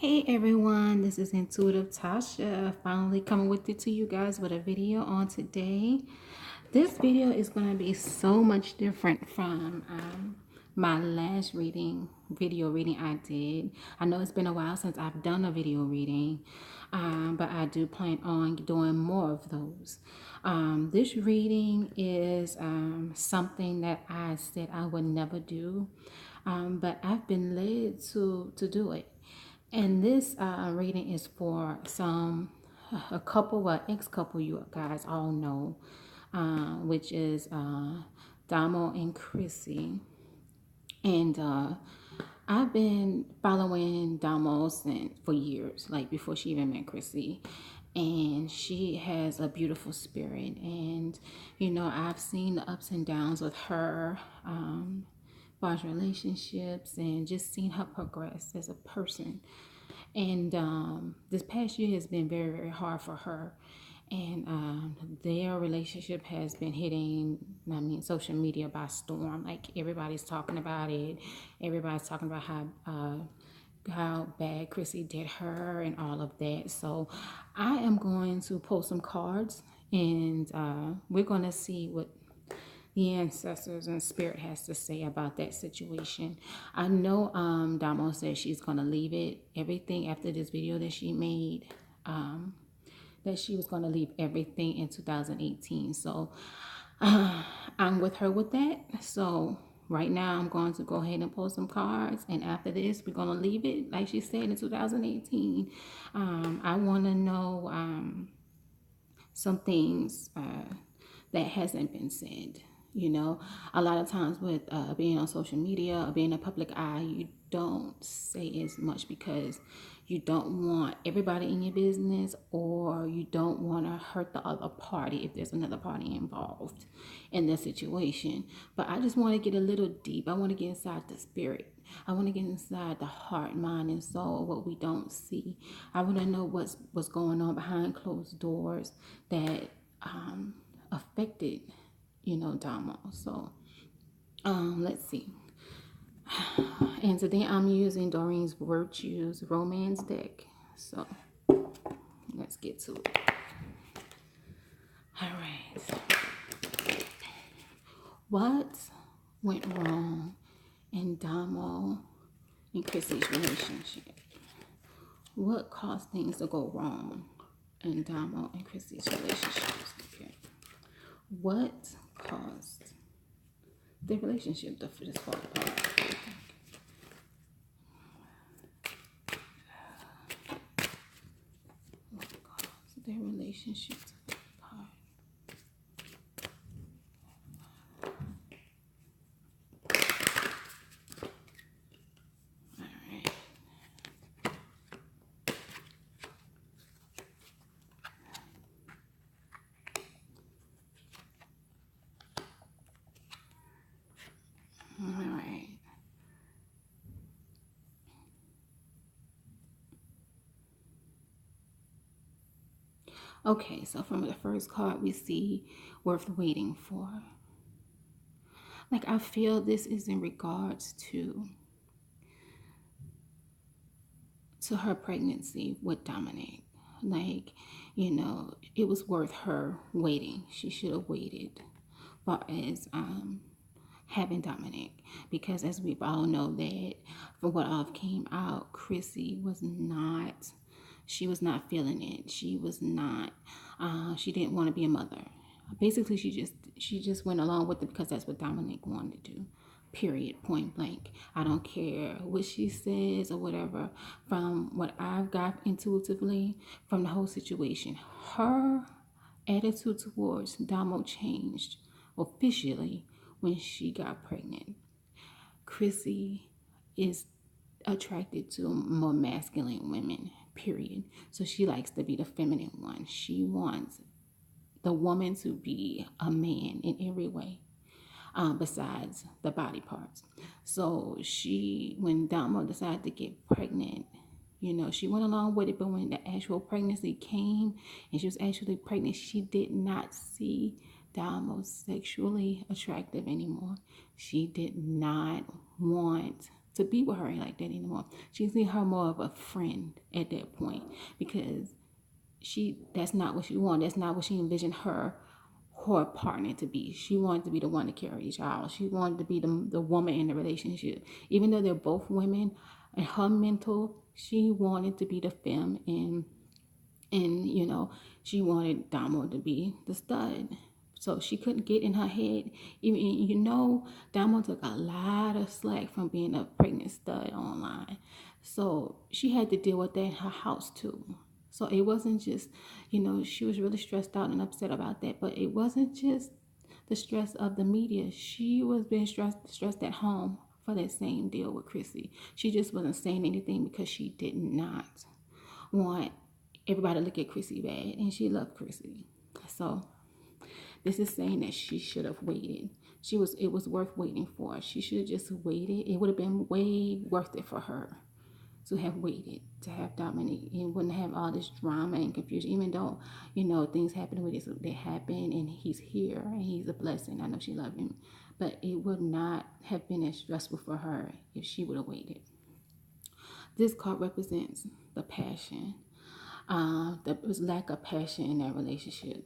Hey everyone, this is Intuitive Tasha, finally coming with it to you guys with a video on today. This video is going to be so much different from my last video reading I did. I know it's been a while since I've done a video reading, but I do plan on doing more of those. This reading is something that I said I would never do, but I've been led to do it. And this reading is for a couple, well, ex-couple you guys all know, which is Domo and Crissy. And I've been following Domo for years, like before she even met Crissy. And she has a beautiful spirit. And, you know, I've seen the ups and downs with her, as far as relationships, and just seen her progress as a person. And this past year has been very, very hard for her. And their relationship has been hitting, social media by storm. Like, everybody's talking about it. Everybody's talking about how bad Crissy did her and all of that. So I am going to pull some cards, and we're going to see what the ancestors and spirit has to say about that situation. I know Domo said she's going to leave it, everything after this video that she made, that she was going to leave everything in 2018. So I'm with her with that. So right now I'm going to go ahead and pull some cards, and after this we're going to leave it like she said in 2018. I want to know some things that hasn't been said. You know, a lot of times with being on social media or being a public eye, you don't say as much because you don't want everybody in your business, or you don't want to hurt the other party if there's another party involved in the situation. But I just want to get a little deep. I want to get inside the spirit. I want to get inside the heart, mind, and soul, what we don't see. I want to know what's going on behind closed doors that affected, you know, Domo. So let's see. And today I'm using Doreen's Virtues Romance deck. So let's get to it. All right. What went wrong in Domo and Chrissy's relationship? What caused things to go wrong in Domo and Chrissy's relationships? Okay. What caused the relationship to just fall apart? What caused their relationship to fall apart? All right. All right. Okay, so from the first card we see worth waiting for. Like, I feel this is in regards to her pregnancy with Dominic. Like, you know, it was worth her waiting. She should have waited for as having Dominic, because as we all know that from what all came out, Crissy was not, she was not feeling it. She was not, she didn't want to be a mother. Basically, she just went along with it because that's what Dominic wanted to do. Period. Point blank. I don't care what she says or whatever. From what I've got intuitively from the whole situation, her attitude towards Domo changed officially when she got pregnant. Crissy is attracted to more masculine women, period. So she likes to be the feminine one. She wants the woman to be a man in every way, besides the body parts. So when Domo decided to get pregnant, you know, she went along with it, but when the actual pregnancy came and she was actually pregnant, she did not see Domo sexually attractive anymore. She did not want to be with her like that anymore. She seen her more of a friend at that point, because that's not what she wanted. That's not what she envisioned her partner to be. She wanted to be the one to carry the child. She wanted to be the woman in the relationship. Even though they're both women, in her mental, she wanted to be the femme, and she wanted Domo to be the stud. So she couldn't get in her head. Even Domo took a lot of slack from being a pregnant stud online. So she had to deal with that in her house too. So it wasn't just, she was really stressed out and upset about that. But it wasn't just the stress of the media. She was being stressed at home for that same deal with Chrissy. She just wasn't saying anything because she did not want everybody to look at Chrissy bad, and she loved Chrissy. So this is saying that she should have waited. It was worth waiting for. She should have just waited. It would have been way worth it for her to have waited, to have Dominic, and wouldn't have all this drama and confusion. Even though things happen with this, they happen, and he's here and he's a blessing. I know she loved him, but it would not have been as stressful for her if she would have waited. This card represents the passion. There was lack of passion in that relationship.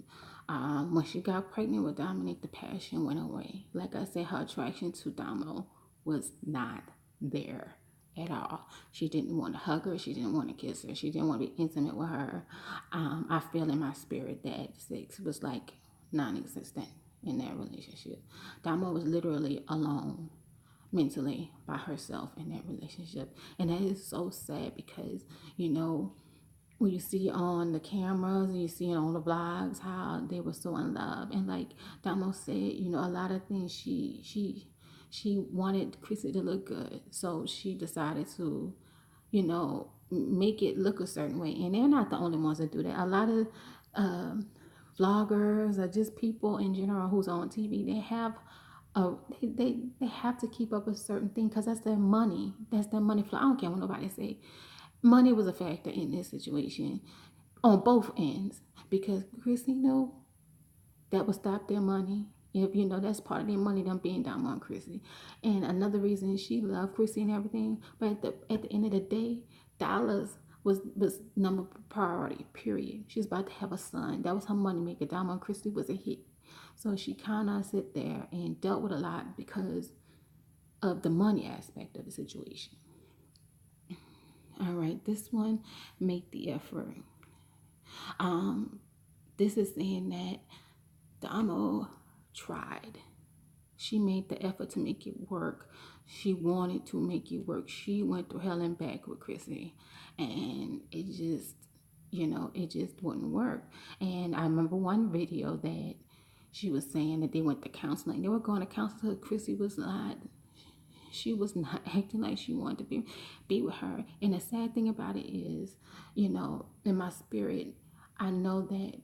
When she got pregnant with Dominic, the passion went away. Like I said, her attraction to Domo was not there at all. She didn't want to hug her. She didn't want to kiss her. She didn't want to be intimate with her. I feel in my spirit that sex was like non-existent in that relationship. Domo was literally alone mentally by herself in that relationship. And that is so sad because, when you see on the cameras and you see on the vlogs how they were so in love, and like Damo said, a lot of things she wanted Chrissy to look good, so she decided to make it look a certain way. And they're not the only ones that do that. A lot of vloggers or just people in general who's on TV, they have they have to keep up a certain thing because that's their money. That's their money flow. I don't care what nobody say. Money was a factor in this situation on both ends, because Chrissy knew that would stop their money. If that's part of their money, them being Domo and Chrissy. And another reason she loved Chrissy and everything, but at the end of the day, dollars was number priority, period. She was about to have a son. That was her money maker. Domo and Chrissy was a hit. So she kind of sat there and dealt with a lot because of the money aspect of the situation. All right, this one, make the effort. This is saying that Domo tried. She made the effort to make it work. She wanted to make it work. She went through hell and back with Chrissy, and it just wouldn't work. And I remember one video that she was saying that they went to counseling. They were going to counseling. Chrissy was not. She was not acting like she wanted to be with her. And the sad thing about it is, in my spirit, I know that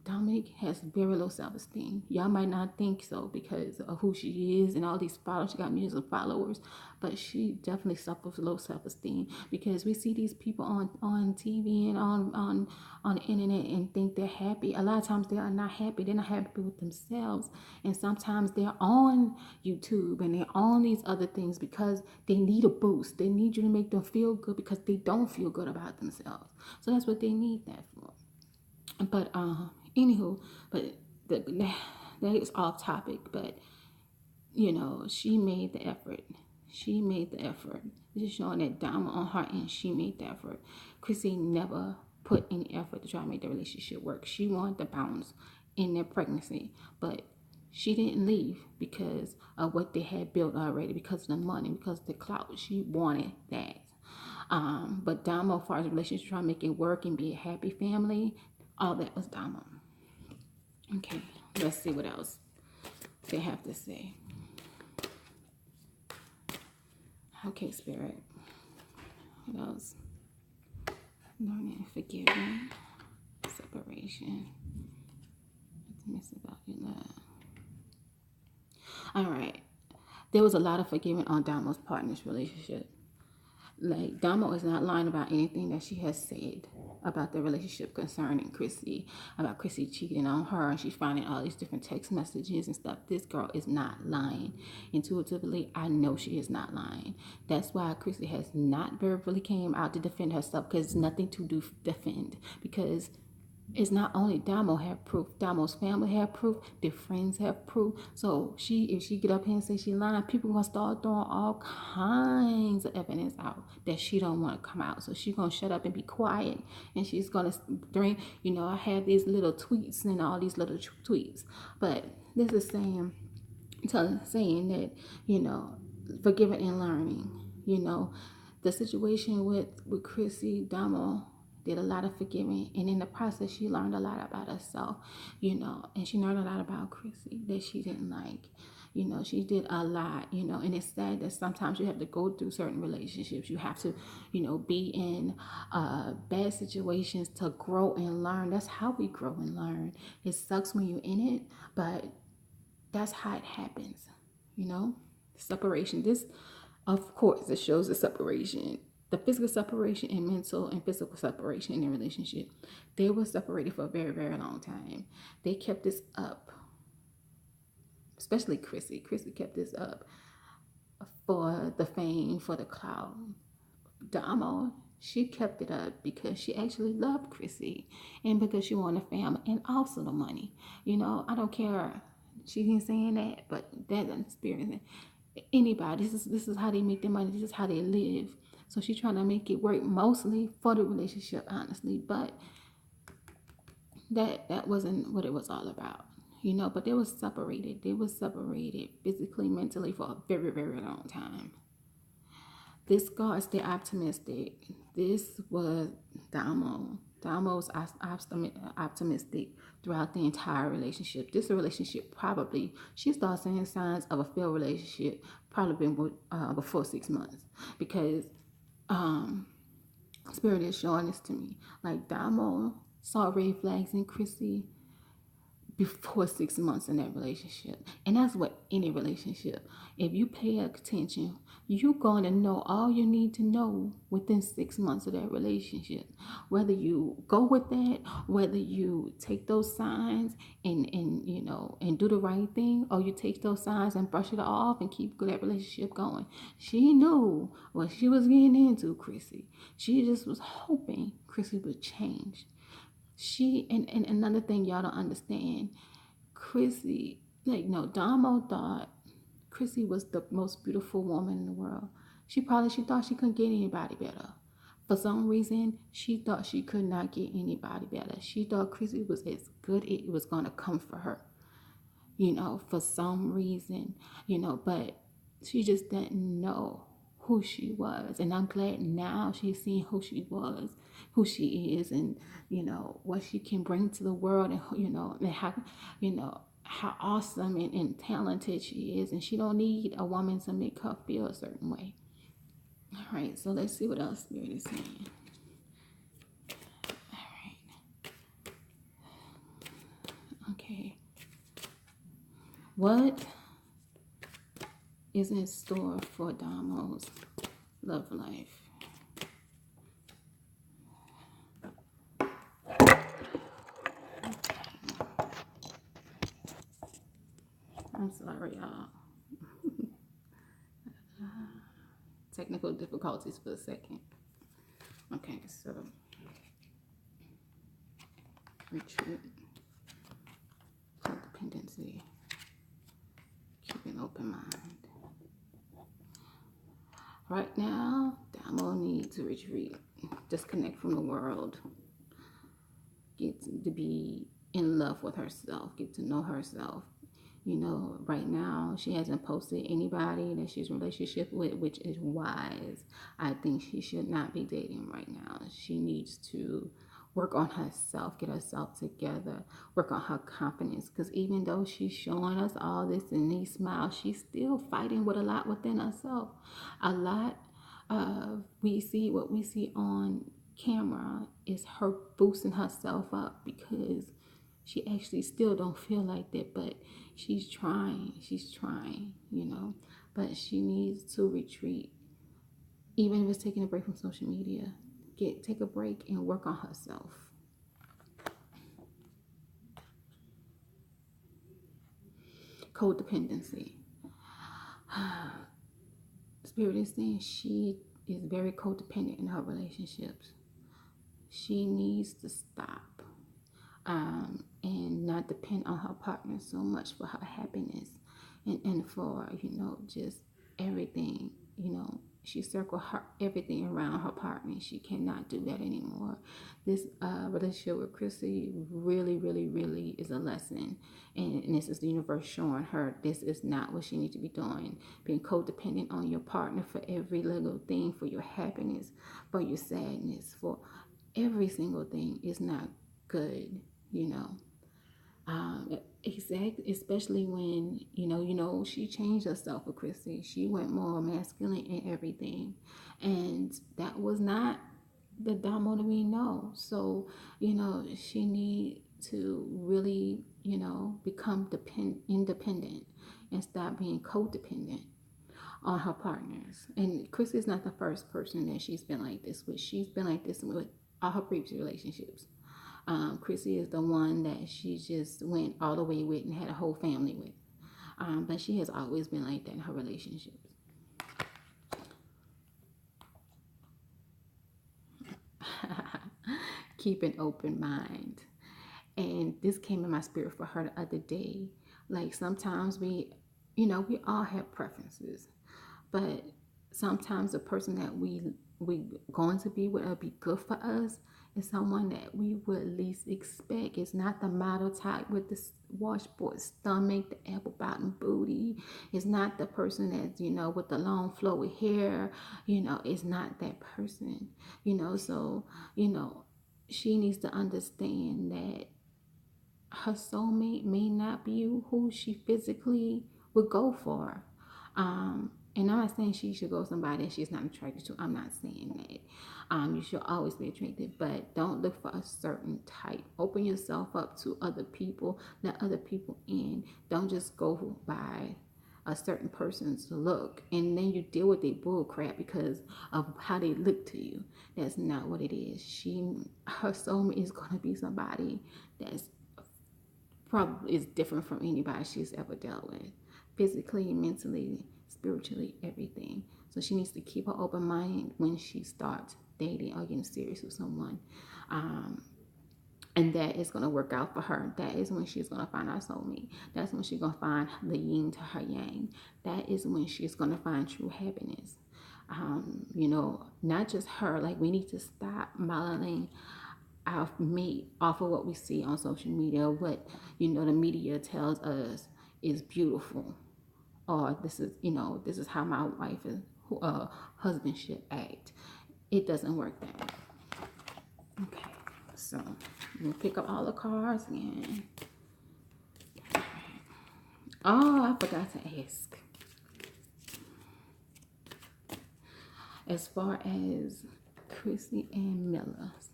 Dominic has very low self-esteem. Y'all might not think so because of who she is and all these followers. She got millions of followers, but she definitely suffers low self-esteem because we see these people on TV and on the internet and think they're happy. A lot of times they are not happy. They're not happy with themselves, and sometimes they're on YouTube and they're on these other things because they need a boost. They need you to make them feel good because they don't feel good about themselves. So that's what they need that for. But anywho, but that is off topic. But she made the effort. She made the effort. Just showing that Dama on her end, she made the effort. Chrissy never put any effort to try to make the relationship work. She wanted to bounce in their pregnancy, but she didn't leave because of what they had built already, because of the money, because of the clout. She wanted that. But Damo, as far as the relationship, trying to make it work and be a happy family, all that was Damo. Okay, let's see what else they have to say. Okay, Spirit. What else? Learning, forgiving, separation. Miss about your love. All right. There was a lot of forgiving on Damo's part in this relationship. Like, Domo is not lying about anything that she has said about the relationship concerning Chrissy, about Chrissy cheating on her, and she's finding all these different text messages and stuff. This girl is not lying. Intuitively, I know she is not lying. That's why Chrissy has not verbally came out to defend herself, because there's nothing to defend. Because it's not only Damo have proof, Damo's family have proof, their friends have proof. So if she get up here and say she lying, people gonna start throwing all kinds of evidence out that she don't want to come out. So she gonna shut up and be quiet, and she's gonna bring, I have these little tweets and all these little tweets, but this is saying that, forgiving and learning. The situation with Chrissy, Damo did a lot of forgiving, and in the process she learned a lot about herself, and she learned a lot about Chrissy that she didn't like. She did a lot, and it's sad that sometimes you have to go through certain relationships. You have to, be in bad situations to grow and learn. That's how we grow and learn. It sucks when you're in it, but that's how it happens, separation. This, of course, it shows the separation, the physical separation and mental and physical separation in a relationship. They were separated for a very, very long time. They kept this up, especially Chrissy. Chrissy kept this up for the fame, for the clout. Damo, she kept it up because she actually loved Chrissy, and because she wanted a family and also the money. I don't care. She ain't saying that, but that's an experience. Anybody, this is how they make their money. This is how they live. So she's trying to make it work mostly for the relationship, honestly. But that wasn't what it was all about, But they were separated. They were separated physically, mentally for a very, very long time. This God stay optimistic. This was Damo. Damo's optimistic throughout the entire relationship. This relationship probably, she started seeing signs of a failed relationship probably been before 6 months, because Spirit is showing this to me. Like, Damo saw red flags in Chrissy before 6 months in that relationship. And that's what any relationship. If you pay attention, you're going to know all you need to know within 6 months of that relationship. Whether you go with that, whether you take those signs and do the right thing, or you take those signs and brush it off and keep that relationship going. She knew what she was getting into, Chrissy. She just was hoping Chrissy would change. And another thing y'all don't understand, Chrissy, Damo thought Chrissy was the most beautiful woman in the world. She thought she couldn't get anybody better. For some reason, she thought she could not get anybody better. She thought Chrissy was as good as it was gonna come for her. For some reason, but she just didn't know who she was. And I'm glad now she's seeing who she was, who she is, and what she can bring to the world, and and how awesome and talented she is. And she don't need a woman to make her feel a certain way. All right, so let's see what else Spirit is saying. All right. Okay. What is in store for Damo's love life? I'm sorry, y'all. Technical difficulties for a second. Okay, so retreat, codependency, keep an open mind. Right now, Damo needs to retreat, disconnect from the world, get to be in love with herself, get to know herself. Right now she hasn't posted anybody that she's in a relationship with, which is wise. I think she should not be dating right now. She needs to work on herself, get herself together, work on her confidence. Because even though she's showing us all this and these smiles, she's still fighting with a lot within herself. A lot of what we see on camera is her boosting herself up, because she actually still don't feel like that, but she's trying, but she needs to retreat Even if it's taking a break from social media, take a break and work on herself. Codependency. Spirit is saying she is very codependent in her relationships. She needs to stop and not depend on her partner so much for her happiness and for, just everything. She circled everything around her partner. She cannot do that anymore. This relationship with Chrissy really, really, really is a lesson. And this is the universe showing her this is not what she needs to be doing. Being codependent on your partner for every little thing, for your happiness, for your sadness, for every single thing is not good, Exactly, especially when she changed herself for Chrissy. She went more masculine in everything, and that was not the Domo that we know. So she need to really become independent and stop being codependent on her partners. And Chrissy is not the first person that she's been like this with. She's been like this with all her previous relationships. Chrissy is the one that she just went all the way with and had a whole family with. But she has always been like that in her relationships. Keep an open mind. And this came in my spirit for her the other day. Like sometimes we all have preferences, but sometimes the person that we going to be with or be good for us is someone that we would least expect. It's not the model type with the washboard stomach, the apple bottom booty. It's not the person that's with the long flowy hair. It's not that person. So she needs to understand that her soulmate may not be who she physically would go for. And I'm not saying she should go with somebody that she's not attracted to. I'm not saying that. You should always be attracted, but don't look for a certain type. Open yourself up to other people. Let other people in. Don't just go by a certain person's look and then you deal with their bull crap because of how they look to you. That's not what it is. Her soulmate is going to be somebody that's probably is different from anybody she's ever dealt with, physically, mentally, spiritually, everything. So she needs to keep her open mind when she starts dating or getting serious with someone. And that is going to work out for her. That is when she's going to find her soulmate. That's when she's going to find the yin to her yang. That is when she's going to find true happiness. Not just her. Like, we need to stop modeling our mate off of what we see on social media, what the media tells us is beautiful, or this is how my wife is, husband should act. It doesn't work that way. Okay, so we'll pick up all the cards again. Oh, I forgot to ask. As far as Chrissy and Miller's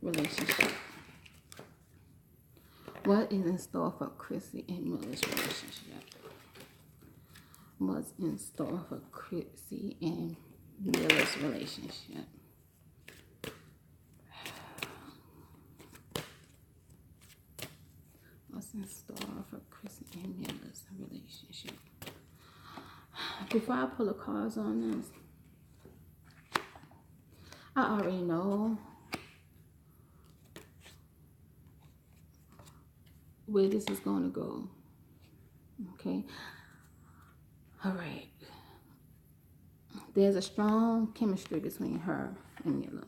relationship, what is in store for Chrissy and Miller's relationship? What's in store for Chrissy and Miller's relationship? What's in store for Chrissy and Miller's relationship? Before I pull the cards on this, I already know where this is going to go. Okay. All right. There's a strong chemistry between her and Miller.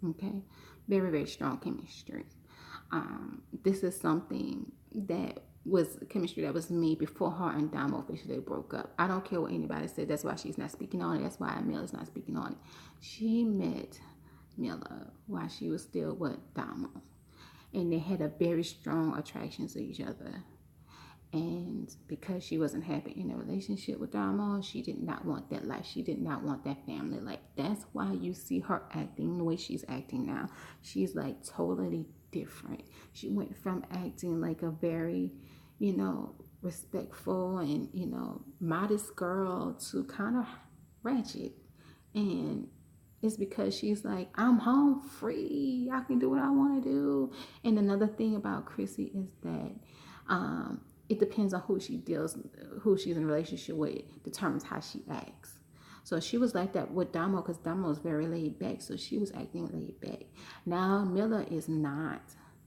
Okay. Very, very strong chemistry. This is something that was chemistry that was made before her and Domo officially broke up. I don't care what anybody said. That's why she's not speaking on it. That's why Miller's not speaking on it. She met Miller while she was still with Domo. And they had a very strong attraction to each other. And because she wasn't happy in a relationship with Domo, she did not want that life. She did not want that family life. That's why you see her acting the way she's acting now. She's like totally different. She went from acting like a very, respectful and, modest girl to kind of ratchet. And it's because she's like, I'm home free. I can do what I want to do. And another thing about Chrissy is that it depends on who she's in a relationship with, determines how she acts. So she was like that with Domo because Domo is very laid back. So she was acting laid back. Now Miller is not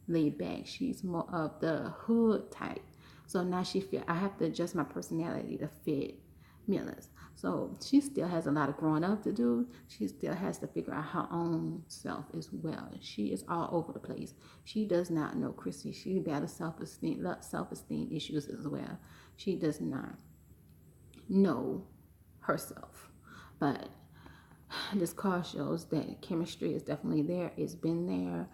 laid back. She's more of the hood type. So now she feel I have to adjust my personality to fit Miller's. So she still has a lot of growing up to do. She still has to figure out her own self as well. She is all over the place. She does not know Chrissy. She battles self-esteem issues as well. She does not know herself. But this card shows that chemistry is definitely there. It's been there.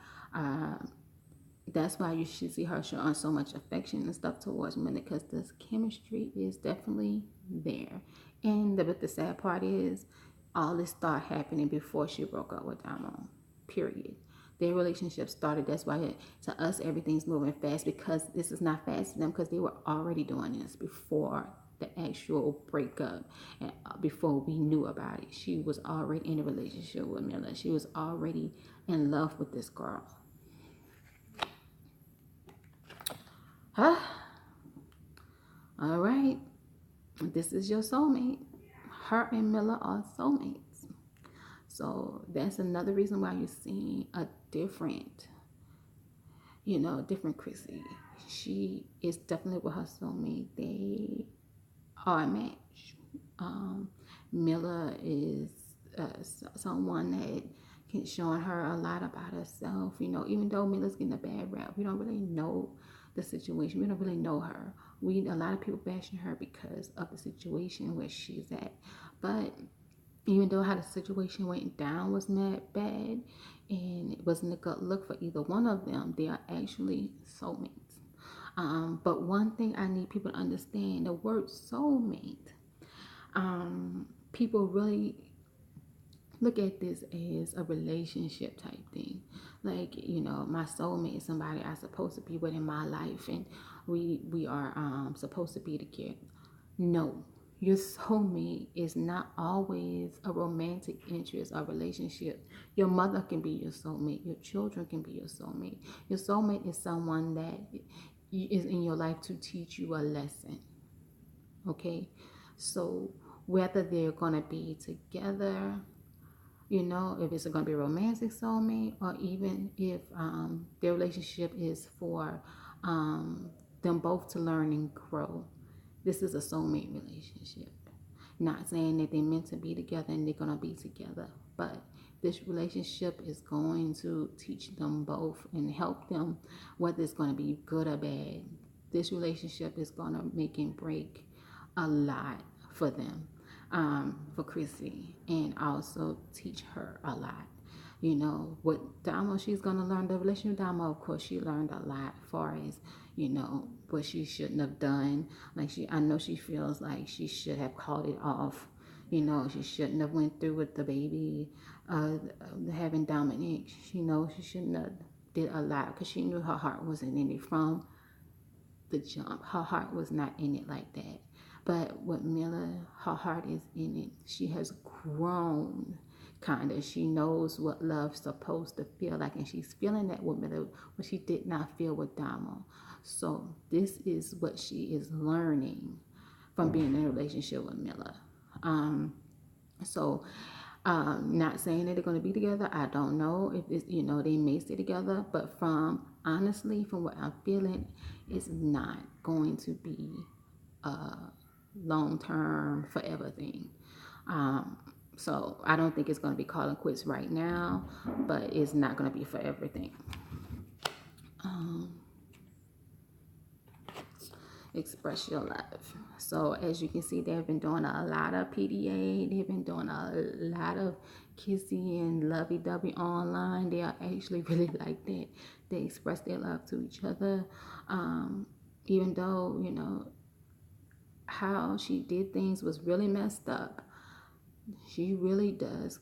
That's why you should see her showing so much affection and stuff towards Minnie, because this chemistry is definitely there. And but the sad part is, all this started happening before she broke up with Damo. Period. Their relationship started. That's why to us everything's moving fast, because this is not fast to them, because they were already doing this before the actual breakup, and before we knew about it. She was already in a relationship with Miller. She was already in love with this girl. Huh? All right. This is your soulmate. Her and Miller are soulmates. So that's another reason why you're seeing a different, different Chrissy. She is definitely with her soulmate. They are a match. Miller is someone that can showing her a lot about herself. Even though Miller's getting a bad rap, we don't really know the situation. We don't really know her. A lot of people bashing her because of the situation where she's at. But even though how the situation went down was not bad, and it wasn't a good look for either one of them, they are actually soulmates. But one thing I need people to understand, the word soulmate, people really look at this as a relationship type thing. Like, my soulmate is somebody I'm supposed to be with in my life, and we are supposed to be together. No, your soulmate is not always a romantic interest or relationship. Your mother can be your soulmate. Your children can be your soulmate. Your soulmate is someone that is in your life to teach you a lesson. Okay? So whether they're going to be together, if it's going to be a romantic soulmate, or even if their relationship is for them both to learn and grow, this is a soulmate relationship. Not saying that they're meant to be together and they're going to be together, but this relationship is going to teach them both and help them, whether it's going to be good or bad. This relationship is going to make and break a lot for them, for Chrissy, and also teach her a lot. With Damo, she's going to learn the relationship with Damo. Of course, she learned a lot as far as, what she shouldn't have done. I know she feels like she should have called it off. She shouldn't have went through with the baby, having Dominic. She knows she shouldn't have did a lot, because she knew her heart wasn't in it from the jump. Her heart was not in it like that. But with Miller, her heart is in it. She has grown, kind of. She knows what love's supposed to feel like, and she's feeling that with Miller, what she did not feel with Damo. So this is what she is learning from being in a relationship with Miller. Not saying that they're going to be together. I don't know if it's, they may stay together, but honestly, from what I'm feeling, it's not going to be a long-term, forever thing. So I don't think it's going to be calling quits right now, but it's not going to be a forever thing. Express your love. So as you can see, they've been doing a lot of PDA. They've been doing a lot of kissy and lovey-dovey online. They are actually really like that. They express their love to each other. Even though, how she did things was really messed up, she really does